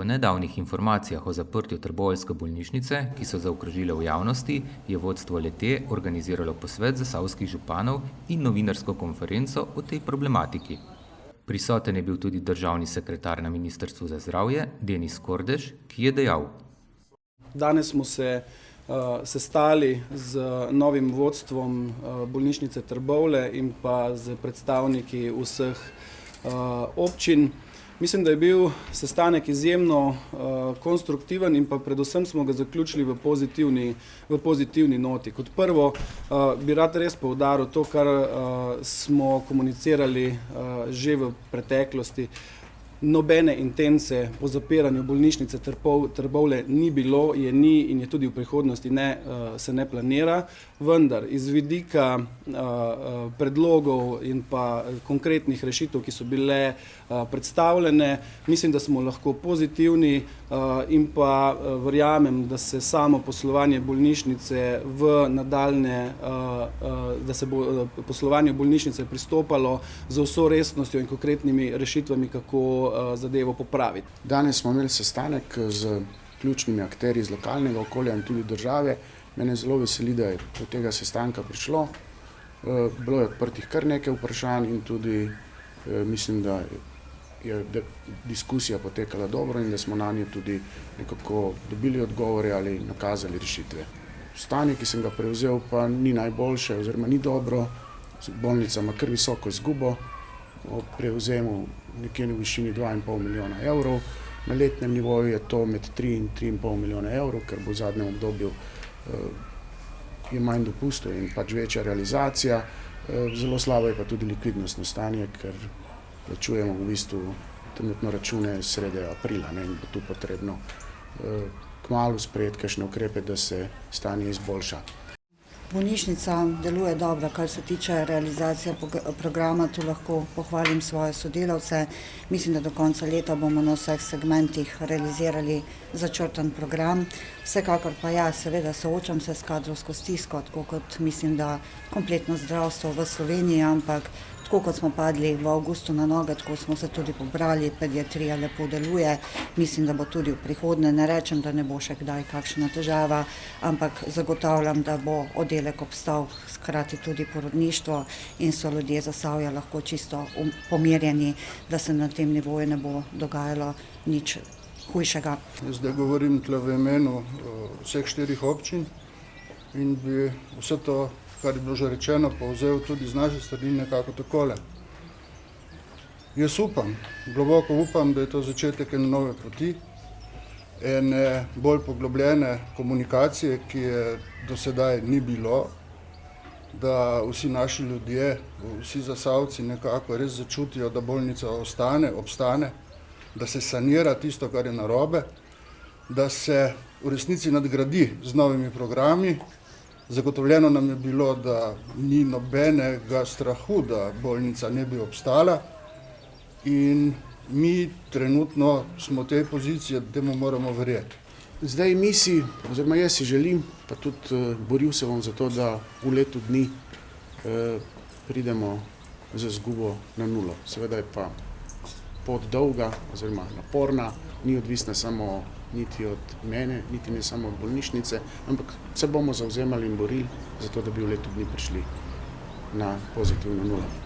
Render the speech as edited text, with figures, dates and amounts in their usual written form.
nedavnih informacijah o zaprtju trboveljske bolnišnice, ki so zaokrožile v javnosti, je vodstvo le-te organiziralo posvet zasavskih županov in novinarsko konferenco o tej problematiki. Prisoten je bil tudi državni sekretar na Ministrstvu za zdravje, Denis Kordež, ki je dejal: Danes smo se sestali z novim vodstvom bolnišnice Trbovlje in pa z predstavniki vseh občin. Mislim, da je bil sestanek izjemno konstruktiven in pa predvsem smo ga zaključili v pozitivni noti. Kot prvo bi rad res poudaril to, kar smo komunicirali že v preteklosti. Nobene intence po zapiranju bolnišnice Trbovlje ni bilo, je ni in je tudi v prihodnosti se ne planira, vendar iz vidika predlogov in pa konkretnih rešitev, ki so bile predstavljene, mislim, da smo lahko pozitivni in pa verjamem, da se samo poslovanje bolnišnice v nadaljnje, da se bo poslovanje bolnišnice pristopalo z vso resnostjo in konkretnimi rešitvami, kako zadevo popraviti. Danes smo imeli sestanek z ključnimi akterji iz lokalnega okolja in tudi države. Mene zelo veseli, da je do tega sestanka prišlo. Bilo je odprtih kar nekaj vprašanj in tudi mislim, da je diskusija potekala dobro in da smo na nje tudi nekako dobili odgovore ali nakazali rešitve. Stanje, ki sem ga prevzel, pa ni najboljše oziroma ni dobro. Bolnica ima kar visoko izgubo. O prevzemu nekje v višini 2,5 milijona evrov. Na letnem nivoju je to med 3 in 3,5 milijona evrov, ker bo v zadnjem obdobju je manj dopustov in pač večja realizacija. Zelo slabo je pa tudi likvidnostno stanje, ker plačujemo v bistvu trenutno račune srede aprila in bo tu potrebno kmalu sprejeti kakšne ukrepe, da se stanje izboljša. Bolnišnica deluje dobro, kar se tiče realizacije programa, tu lahko pohvalim svoje sodelavce. Mislim, da do konca leta bomo na vseh segmentih realizirali začrtan program. Vsekakor pa ja, seveda soočam se s kadrovsko stisko, tako kot mislim, da kompletno zdravstvo v Sloveniji, ampak tako kot smo padli v avgustu na noge, tako smo se tudi pobrali, pediatrija lepo deluje. Mislim, da bo tudi v prihodnje, ne rečem, da ne bo še kdaj kakšna težava, ampak zagotavljam, da bo oddelek obstal, hkrati tudi porodništvo in so ljudje Zasavja lahko čisto pomirjeni, da se na tem nivoju ne bo dogajalo nič hujšega. Zdaj govorim tle v imenu vseh 4 občin in bi vse to, kar je bilo že rečeno, povzel tudi z naše strani nekako takole. Jaz upam, globoko upam, da je to začetek ene nove poti, ene bolj poglobljene komunikacije, ki je do sedaj ni bilo, da vsi naši ljudje, vsi Zasavci nekako res začutijo, da bolnica obstane, da se sanira tisto, kar je narobe, da se v resnici nadgradi z novimi programi. Zagotovljeno nam je bilo, da ni nobenega strahu, da bolnica ne bi obstala in mi trenutno smo v tej poziciji, da temu moramo verjeti. Zdaj mi si, oziroma jaz si želim, pa tudi boril se bom za to, da v letu dni pridemo z izgubo na nulo. Seveda je pa pot dolga oziroma naporna, ni odvisna samo niti od mene, niti ne samo od bolnišnice, ampak se bomo zavzemali in borili za to, da bi v letu dni prišli na pozitivno nulo.